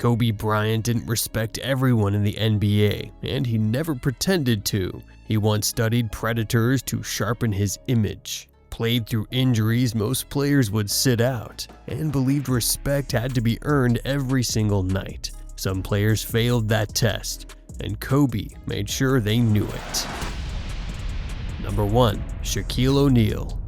Kobe Bryant didn't respect everyone in the NBA, and he never pretended to. He once studied predators to sharpen his image, played through injuries most players would sit out, and believed respect had to be earned every single night. Some players failed that test, and Kobe made sure they knew it. Number 1. Shaquille O'Neal.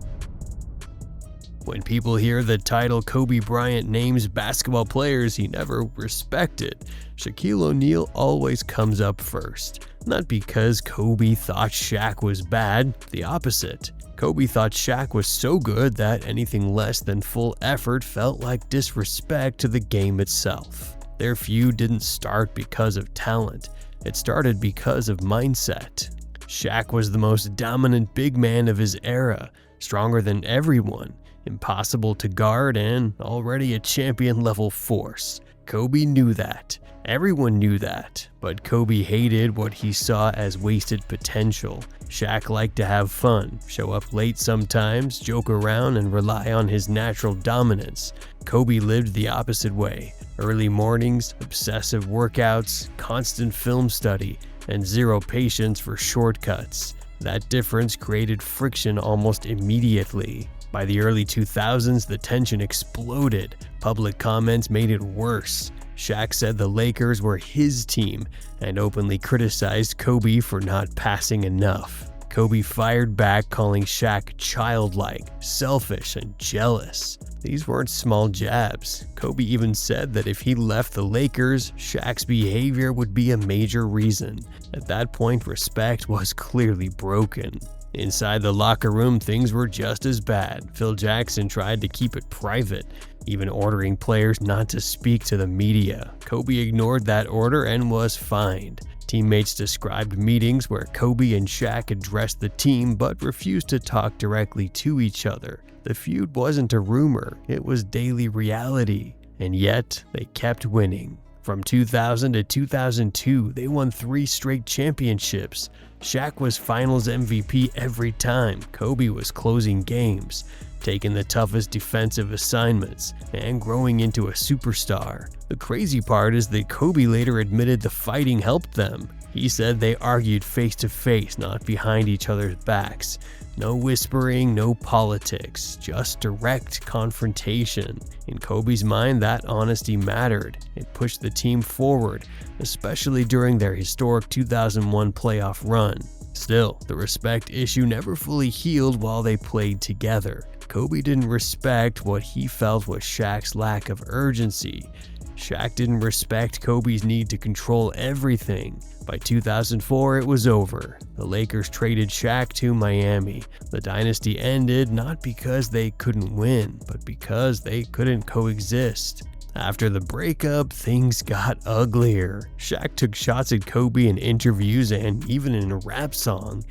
When people hear the title Kobe Bryant names basketball players he never respected, Shaquille O'Neal always comes up first. Not because Kobe thought Shaq was bad, the opposite. Kobe thought Shaq was so good that anything less than full effort felt like disrespect to the game itself. Their feud didn't start because of talent, it started because of mindset. Shaq was the most dominant big man of his era, stronger than everyone, impossible to guard, and already a champion-level force. Kobe knew that. Everyone knew that, but Kobe hated what he saw as wasted potential. Shaq liked to have fun, show up late sometimes, joke around, and rely on his natural dominance. Kobe lived the opposite way. Early mornings, obsessive workouts, constant film study, and zero patience for shortcuts. That difference created friction almost immediately. By the early 2000s, the tension exploded. Public comments made it worse. Shaq said the Lakers were his team and openly criticized Kobe for not passing enough. Kobe fired back, calling Shaq childlike, selfish, and jealous. These weren't small jabs. Kobe even said that if he left the Lakers, Shaq's behavior would be a major reason. At that point, respect was clearly broken. Inside the locker room, things were just as bad. Phil Jackson tried to keep it private, even ordering players not to speak to the media. Kobe ignored that order and was fined. Teammates described meetings where Kobe and Shaq addressed the team but refused to talk directly to each other. The feud wasn't a rumor, it was daily reality, and yet they kept winning. From 2000 to 2002, they won 3 straight championships. Shaq was finals MVP every time. Kobe was closing games, taking the toughest defensive assignments, and growing into a superstar. The crazy part is that Kobe later admitted the fighting helped them. He said they argued face to face, not behind each other's backs. No whispering, no politics, just direct confrontation. In Kobe's mind, that honesty mattered. It pushed the team forward, especially during their historic 2001 playoff run. Still, the respect issue never fully healed while they played together. Kobe didn't respect what he felt was Shaq's lack of urgency. Shaq didn't respect Kobe's need to control everything. By 2004, it was over. The Lakers traded Shaq to Miami. The dynasty ended not because they couldn't win, but because they couldn't coexist. After the breakup, things got uglier. Shaq took shots at Kobe in interviews and even in a rap song.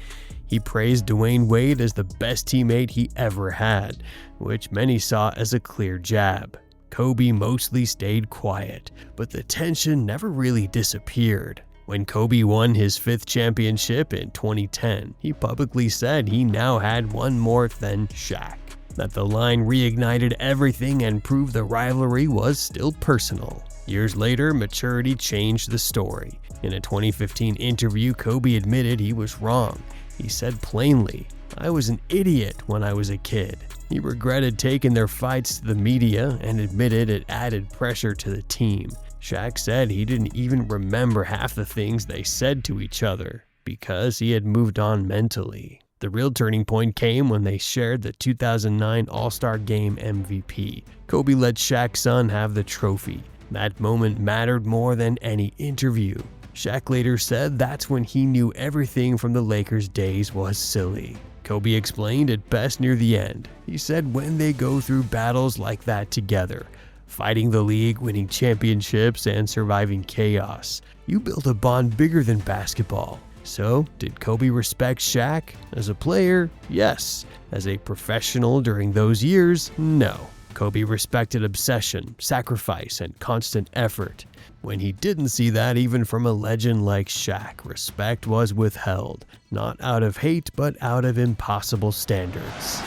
He praised Dwayne Wade as the best teammate he ever had, which many saw as a clear jab. Kobe mostly stayed quiet, but the tension never really disappeared. When Kobe won his 5th championship in 2010, he publicly said he now had one more than Shaq. That the line reignited everything and proved the rivalry was still personal. Years later, maturity changed the story. In a 2015 interview, Kobe admitted he was wrong. He said plainly, "I was an idiot when I was a kid." He regretted taking their fights to the media and admitted it added pressure to the team. Shaq said he didn't even remember half the things they said to each other because he had moved on mentally. The real turning point came when they shared the 2009 All-Star Game MVP. Kobe let Shaq's son have the trophy. That moment mattered more than any interview. Shaq later said that's when he knew everything from the Lakers days was silly. Kobe explained it best near the end. He said when they go through battles like that together, fighting the league, winning championships, and surviving chaos, you build a bond bigger than basketball. So, did Kobe respect Shaq? As a player, yes. As a professional during those years, no. Kobe respected obsession, sacrifice, and constant effort. When he didn't see that even from a legend like Shaq, respect was withheld, not out of hate, but out of impossible standards.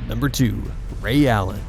Number 2. Ray Allen.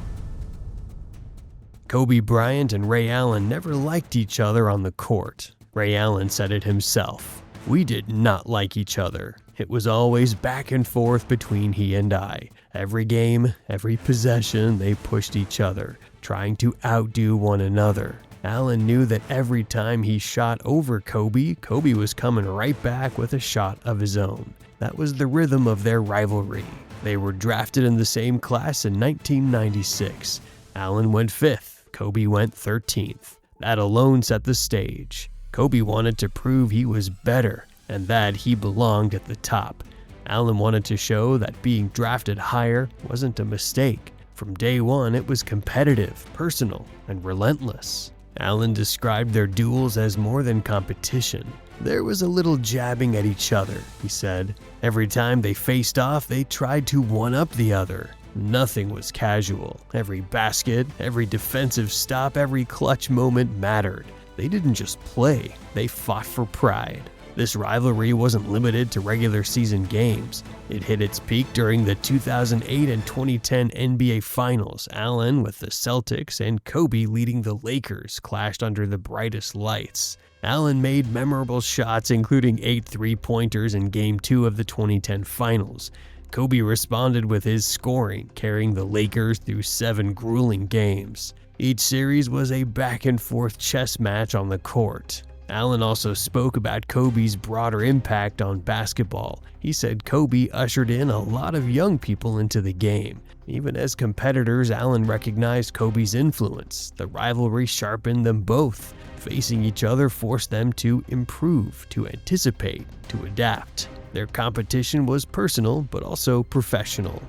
Kobe Bryant and Ray Allen never liked each other on the court. Ray Allen said it himself. "We did not like each other. It was always back and forth between he and I. Every game, every possession, they pushed each other, trying to outdo one another. Allen knew that every time he shot over Kobe, Kobe was coming right back with a shot of his own. That was the rhythm of their rivalry. They were drafted in the same class in 1996. Allen went 5th, Kobe went 13th. That alone set the stage. Kobe wanted to prove he was better and that he belonged at the top. Allen wanted to show that being drafted higher wasn't a mistake. From day one, it was competitive, personal, and relentless." Allen described their duels as more than competition. "There was a little jabbing at each other," he said. "Every time they faced off, they tried to one-up the other. Nothing was casual. Every basket, every defensive stop, every clutch moment mattered. They didn't just play, they fought for pride." This rivalry wasn't limited to regular season games. It hit its peak during the 2008 and 2010 NBA Finals. Allen with the Celtics and Kobe leading the Lakers clashed under the brightest lights. Allen made memorable shots, including 8 3-pointers in Game 2 of the 2010 Finals. Kobe responded with his scoring, carrying the Lakers through 7 grueling games. Each series was a back-and-forth chess match on the court. Allen also spoke about Kobe's broader impact on basketball. He said Kobe ushered in a lot of young people into the game. Even as competitors, Allen recognized Kobe's influence. The rivalry sharpened them both. Facing each other forced them to improve, to anticipate, to adapt. Their competition was personal, but also professional.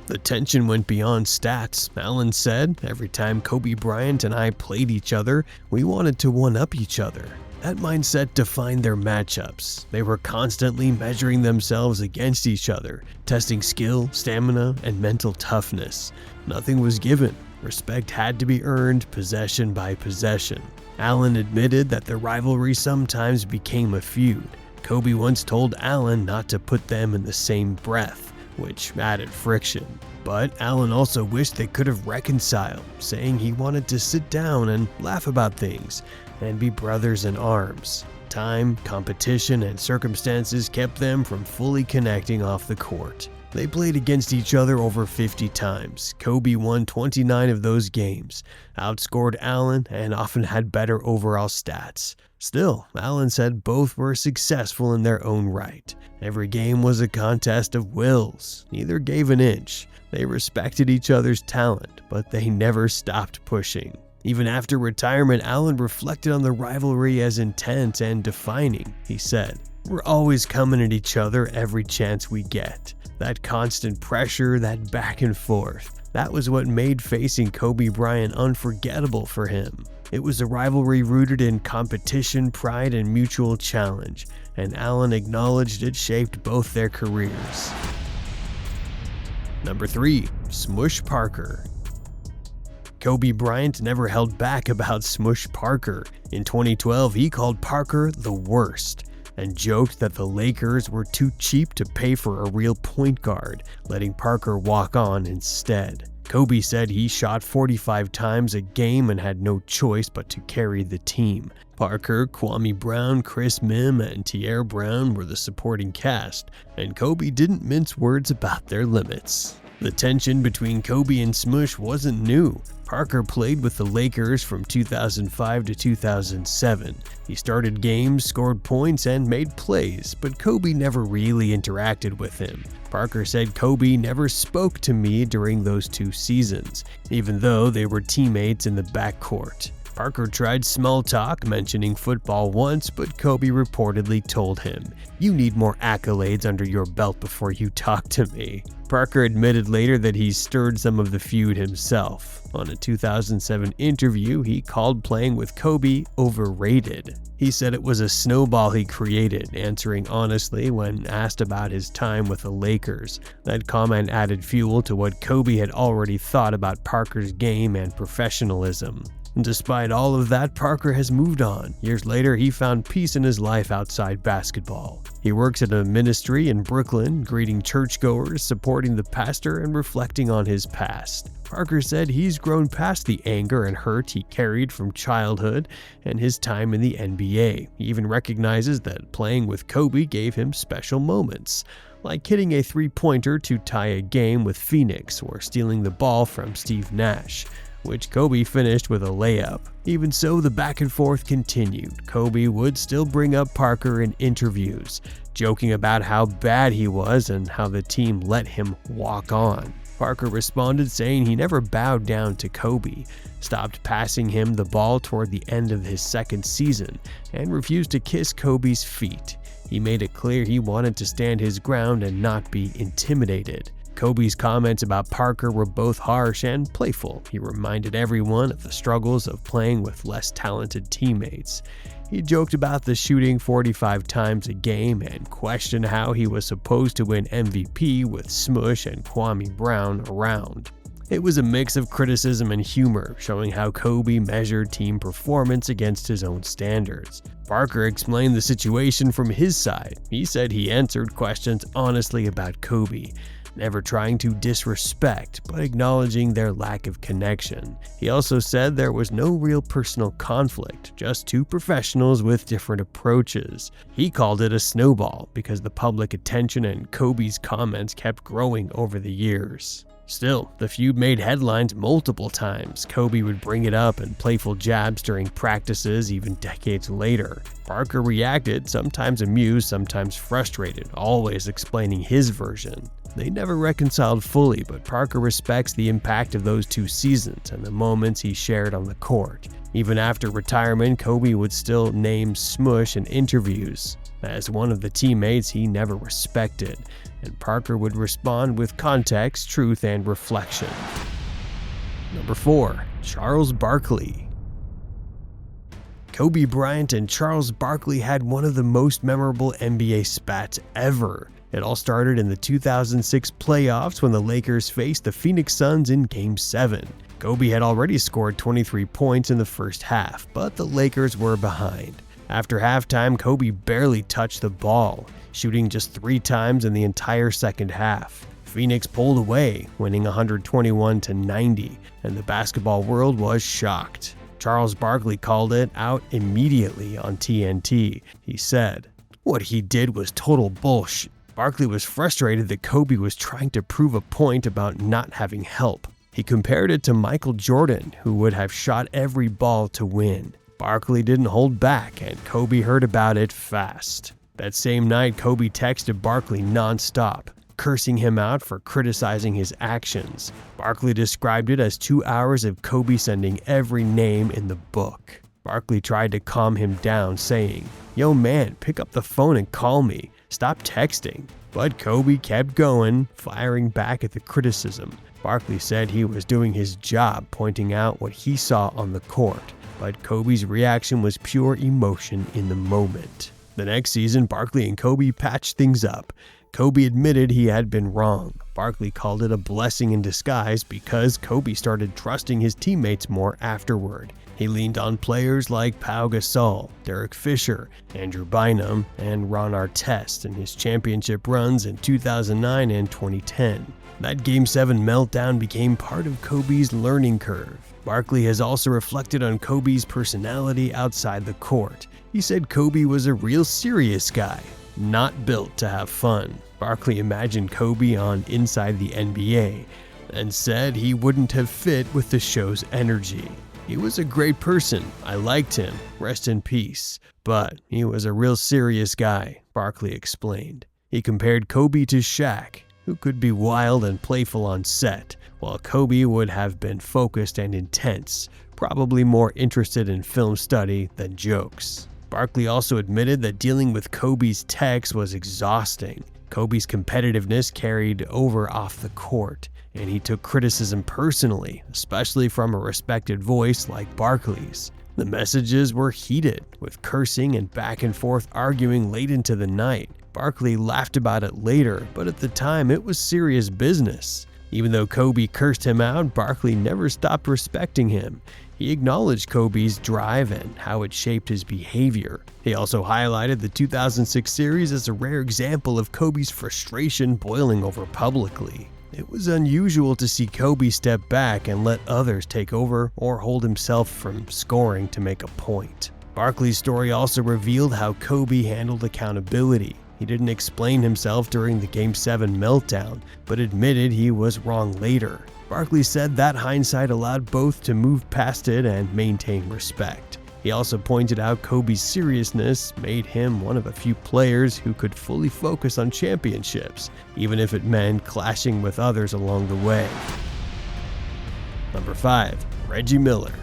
The tension went beyond stats. Allen said, "Every time Kobe Bryant and I played each other, we wanted to one-up each other." That mindset defined their matchups. They were constantly measuring themselves against each other, testing skill, stamina, and mental toughness. Nothing was given. Respect had to be earned possession by possession. Allen admitted that the rivalry sometimes became a feud. Kobe once told Allen not to put them in the same breath, which added friction. But Allen also wished they could have reconciled, saying he wanted to sit down and laugh about things and be brothers in arms. Time, competition, and circumstances kept them from fully connecting off the court. They played against each other over 50 times. Kobe won 29 of those games, outscored Allen, and often had better overall stats. Still, Allen said both were successful in their own right. Every game was a contest of wills. Neither gave an inch. They respected each other's talent, but they never stopped pushing. Even after retirement, Allen reflected on the rivalry as intense and defining. He said, "We're always coming at each other every chance we get. That constant pressure, that back and forth, that was what made facing Kobe Bryant unforgettable for him. It was a rivalry rooted in competition, pride, and mutual challenge, and Allen acknowledged it shaped both their careers." Number 3. Smush Parker. Kobe Bryant never held back about Smush Parker. In 2012, he called Parker the worst and joked that the Lakers were too cheap to pay for a real point guard, letting Parker walk on instead. Kobe said he shot 45 times a game and had no choice but to carry the team. Parker, Kwame Brown, Chris Mim, and Tierre Brown were the supporting cast, and Kobe didn't mince words about their limits. The tension between Kobe and Smush wasn't new. Parker played with the Lakers from 2005 to 2007. He started games, scored points, and made plays, but Kobe never really interacted with him. Parker said Kobe never spoke to me during those 2 seasons, even though they were teammates in the backcourt. Parker tried small talk, mentioning football once, but Kobe reportedly told him, "You need more accolades under your belt before you talk to me." Parker admitted later that he stirred some of the feud himself. On a 2007 interview, he called playing with Kobe overrated. He said it was a snowball he created, answering honestly when asked about his time with the Lakers. That comment added fuel to what Kobe had already thought about Parker's game and professionalism. Despite all of that, Parker has moved on. Years later, he found peace in his life outside basketball. He works at a ministry in Brooklyn, greeting churchgoers, supporting the pastor, and reflecting on his past. Parker said he's grown past the anger and hurt he carried from childhood and his time in the NBA. He even recognizes that playing with Kobe gave him special moments, like hitting a three-pointer to tie a game with Phoenix or stealing the ball from Steve Nash, which Kobe finished with a layup. Even so, the back and forth continued. Kobe would still bring up Parker in interviews, joking about how bad he was and how the team let him walk on. Parker responded saying he never bowed down to Kobe, stopped passing him the ball toward the end of his second season, and refused to kiss Kobe's feet. He made it clear he wanted to stand his ground and not be intimidated. Kobe's comments about Parker were both harsh and playful. He reminded everyone of the struggles of playing with less talented teammates. He joked about the shooting 45 times a game and questioned how he was supposed to win MVP with Smush and Kwame Brown around. It was a mix of criticism and humor, showing how Kobe measured team performance against his own standards. Parker explained the situation from his side. He said he answered questions honestly about Kobe, never trying to disrespect, but acknowledging their lack of connection. He also said there was no real personal conflict, just two professionals with different approaches. He called it a snowball because the public attention and Kobe's comments kept growing over the years. Still, the feud made headlines multiple times. Kobe would bring it up in playful jabs during practices even decades later. Parker reacted, sometimes amused, sometimes frustrated, always explaining his version. They never reconciled fully, but Parker respects the impact of those two seasons and the moments he shared on the court. Even after retirement, Kobe would still name Smush in interviews as one of the teammates he never respected, and Parker would respond with context, truth, and reflection. Number 4. Charles Barkley. Kobe Bryant and Charles Barkley had one of the most memorable NBA spats ever. It all started in the 2006 playoffs when the Lakers faced the Phoenix Suns in Game 7. Kobe had already scored 23 points in the first half, but the Lakers were behind. After halftime, Kobe barely touched the ball, shooting just 3 times in the entire second half. Phoenix pulled away, winning 121-90, and the basketball world was shocked. Charles Barkley called it out immediately on TNT. He said, "What he did was total bullshit." Barkley was frustrated that Kobe was trying to prove a point about not having help. He compared it to Michael Jordan, who would have shot every ball to win. Barkley didn't hold back, and Kobe heard about it fast. That same night, Kobe texted Barkley nonstop, cursing him out for criticizing his actions. Barkley described it as 2 hours of Kobe sending every name in the book. Barkley tried to calm him down, saying, "Yo man, pick up the phone and call me. Stop texting." But Kobe kept going, firing back at the criticism. Barkley said he was doing his job, pointing out what he saw on the court. But Kobe's reaction was pure emotion in the moment. The next season, Barkley and Kobe patched things up. Kobe admitted he had been wrong. Barkley called it a blessing in disguise because Kobe started trusting his teammates more afterward. He leaned on players like Pau Gasol, Derek Fisher, Andrew Bynum, and Ron Artest in his championship runs in 2009 and 2010. That Game 7 meltdown became part of Kobe's learning curve. Barkley has also reflected on Kobe's personality outside the court. He said Kobe was a real serious guy, not built to have fun. Barkley imagined Kobe on Inside the NBA and said he wouldn't have fit with the show's energy. "He was a great person. I liked him. Rest in peace. But he was a real serious guy," Barkley explained. He compared Kobe to Shaq, who could be wild and playful on set, while Kobe would have been focused and intense, probably more interested in film study than jokes. Barkley also admitted that dealing with Kobe's texts was exhausting. Kobe's competitiveness carried over off the court, and he took criticism personally, especially from a respected voice like Barkley's. The messages were heated, with cursing and back and forth arguing late into the night. Barkley laughed about it later, but at the time it was serious business. Even though Kobe cursed him out, Barkley never stopped respecting him. He acknowledged Kobe's drive and how it shaped his behavior. He also highlighted the 2006 series as a rare example of Kobe's frustration boiling over publicly. It was unusual to see Kobe step back and let others take over or hold himself from scoring to make a point. Barkley's story also revealed how Kobe handled accountability. He didn't explain himself during the Game 7 meltdown, but admitted he was wrong later. Barkley said that hindsight allowed both to move past it and maintain respect. He also pointed out Kobe's seriousness made him one of a few players who could fully focus on championships, even if it meant clashing with others along the way. Number 5. Reggie Miller.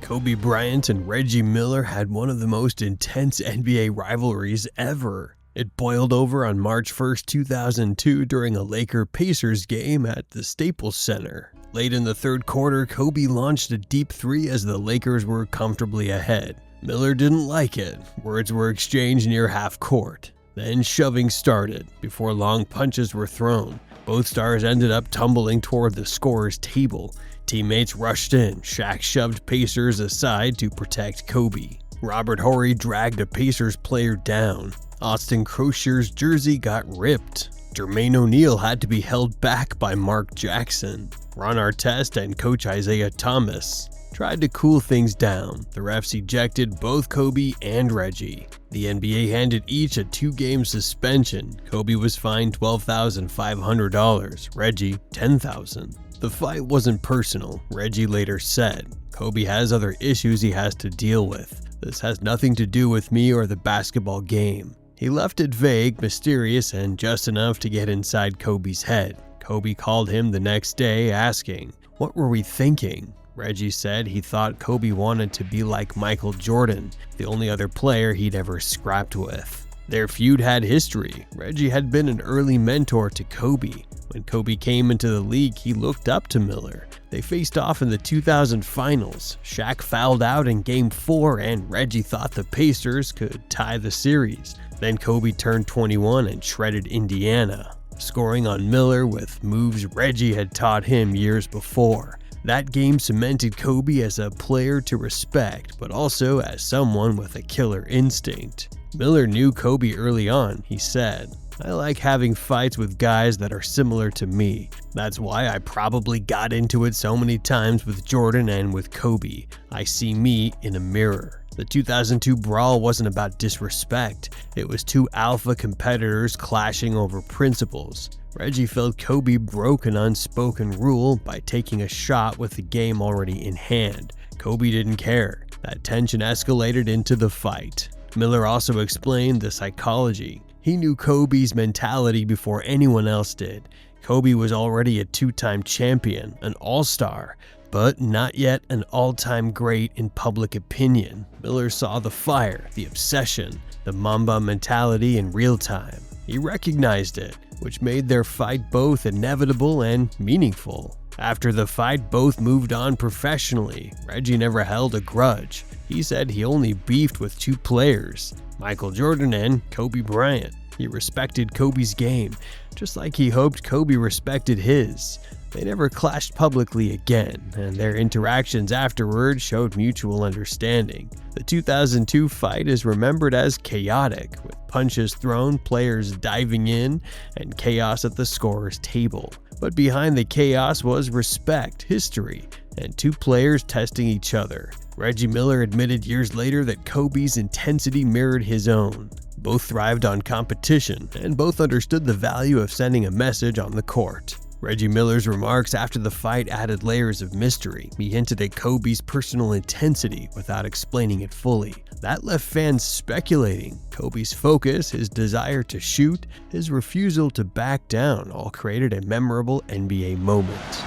Kobe Bryant and Reggie Miller had one of the most intense NBA rivalries ever. It boiled over on March 1, 2002 during a Laker-Pacers game at the Staples Center. Late in the third quarter, Kobe launched a deep three as the Lakers were comfortably ahead. Miller didn't like it. Words were exchanged near half court. Then shoving started before long punches were thrown. Both stars ended up tumbling toward the scorer's table. Teammates rushed in. Shaq shoved Pacers aside to protect Kobe. Robert Horry dragged a Pacers player down. Austin Crocier's jersey got ripped. Jermaine O'Neal had to be held back by Mark Jackson. Ron Artest and coach Isaiah Thomas tried to cool things down. The refs ejected both Kobe and Reggie. The NBA handed each a 2-game suspension. Kobe was fined $12,500, Reggie $10,000. The fight wasn't personal, Reggie later said. Kobe has other issues he has to deal with. This has nothing to do with me or the basketball game. He left it vague, mysterious, and just enough to get inside Kobe's head. Kobe called him the next day asking, "What were we thinking?" Reggie said he thought Kobe wanted to be like Michael Jordan, the only other player he'd ever scrapped with. Their feud had history. Reggie had been an early mentor to Kobe. When Kobe came into the league, he looked up to Miller. They faced off in the 2000 finals. Shaq fouled out in Game 4 and Reggie thought the Pacers could tie the series. Then Kobe turned 21 and shredded Indiana, scoring on Miller with moves Reggie had taught him years before. That game cemented Kobe as a player to respect, but also as someone with a killer instinct. Miller knew Kobe early on. He said, "I like having fights with guys that are similar to me. That's why I probably got into it so many times with Jordan and with Kobe. I see me in a mirror." The 2002 brawl wasn't about disrespect. It was two alpha competitors clashing over principles. Reggie felt Kobe broke an unspoken rule by taking a shot with the game already in hand. Kobe didn't care. That tension escalated into the fight. Miller also explained the psychology. He knew Kobe's mentality before anyone else did. Kobe was already a 2-time champion, an all-star, but not yet an all-time great in public opinion. Miller saw the fire, the obsession, the Mamba mentality in real time. He recognized it, which made their fight both inevitable and meaningful. After the fight, both moved on professionally. Reggie never held a grudge. He said he only beefed with 2 players, Michael Jordan and Kobe Bryant. He respected Kobe's game, just like he hoped Kobe respected his. They never clashed publicly again, and their interactions afterward showed mutual understanding. The 2002 fight is remembered as chaotic, with punches thrown, players diving in, and chaos at the scorer's table. But behind the chaos was respect, history, and 2 players testing each other. Reggie Miller admitted years later that Kobe's intensity mirrored his own. Both thrived on competition, and both understood the value of sending a message on the court. Reggie Miller's remarks after the fight added layers of mystery. He hinted at Kobe's personal intensity without explaining it fully. That left fans speculating. Kobe's focus, his desire to shoot, his refusal to back down all created a memorable NBA moment.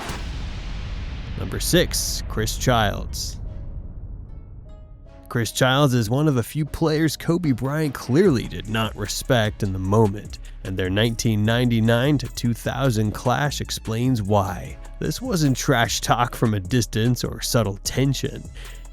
Number 6. Chris Childs. Chris Childs is one of a few players Kobe Bryant clearly did not respect in the moment, and their 1999 to 2000 clash explains why. This wasn't trash talk from a distance or subtle tension.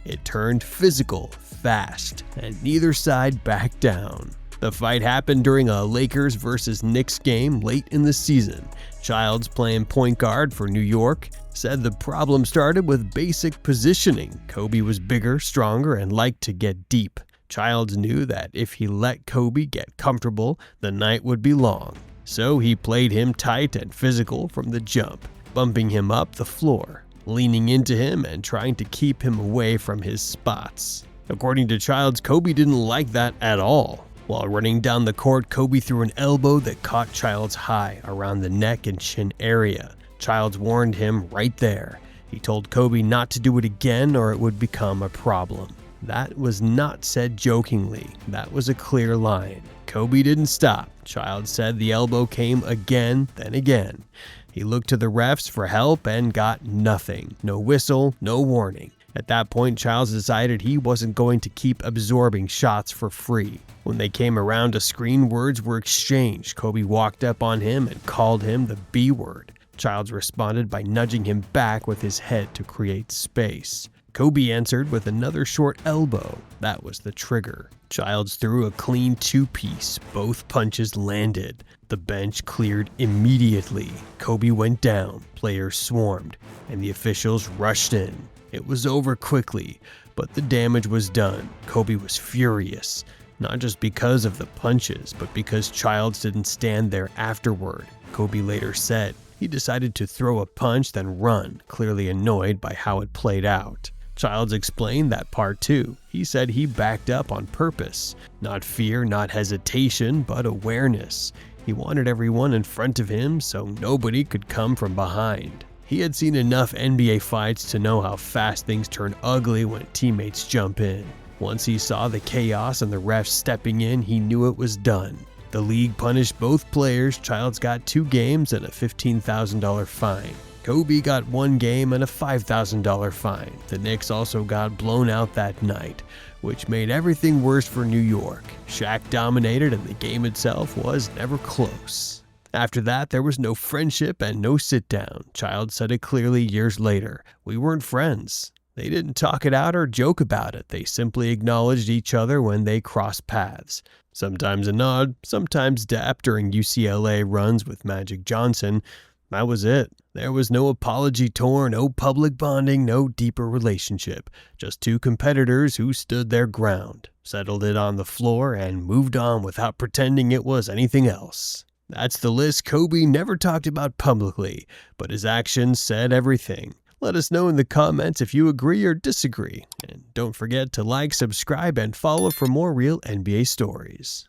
It turned physical, fast, and neither side backed down. The fight happened during a Lakers vs. Knicks game late in the season. Childs, playing point guard for New York, said the problem started with basic positioning. Kobe was bigger, stronger, and liked to get deep. Childs knew that if he let Kobe get comfortable, the night would be long. So he played him tight and physical from the jump, bumping him up the floor, leaning into him and trying to keep him away from his spots. According to Childs, Kobe didn't like that at all. While running down the court, Kobe threw an elbow that caught Childs high around the neck and chin area. Childs warned him right there. He told Kobe not to do it again or it would become a problem. That was not said jokingly. That was a clear line. Kobe didn't stop. Childs said the elbow came again, then again. He looked to the refs for help and got nothing. No whistle, no warning. At that point, Childs decided he wasn't going to keep absorbing shots for free. When they came around a screen, words were exchanged. Kobe walked up on him and called him the B word. Childs responded by nudging him back with his head to create space. Kobe answered with another short elbow. That was the trigger. Childs threw a clean two-piece. Both punches landed. The bench cleared immediately. Kobe went down. Players swarmed, and the officials rushed in. It was over quickly, but the damage was done. Kobe was furious, not just because of the punches, but because Childs didn't stand there afterward. Kobe later said he decided to throw a punch then run, clearly annoyed by how it played out. Childs explained that part too. He said he backed up on purpose. Not fear, not hesitation, but awareness. He wanted everyone in front of him so nobody could come from behind. He had seen enough NBA fights to know how fast things turn ugly when teammates jump in. Once he saw the chaos and the refs stepping in, he knew it was done. The league punished both players. Childs got 2 games and a $15,000 fine. Kobe got 1 game and a $5,000 fine. The Knicks also got blown out that night, which made everything worse for New York. Shaq dominated and the game itself was never close. After that, there was no friendship and no sit-down. Childs said it clearly years later. We weren't friends. They didn't talk it out or joke about it. They simply acknowledged each other when they crossed paths. Sometimes a nod, sometimes dap during UCLA runs with Magic Johnson. That was it. There was no apology tour, no public bonding, no deeper relationship. Just 2 competitors who stood their ground, settled it on the floor, and moved on without pretending it was anything else. That's the list Kobe never talked about publicly, but his actions said everything. Let us know in the comments if you agree or disagree. And don't forget to like, subscribe, and follow for more real NBA stories.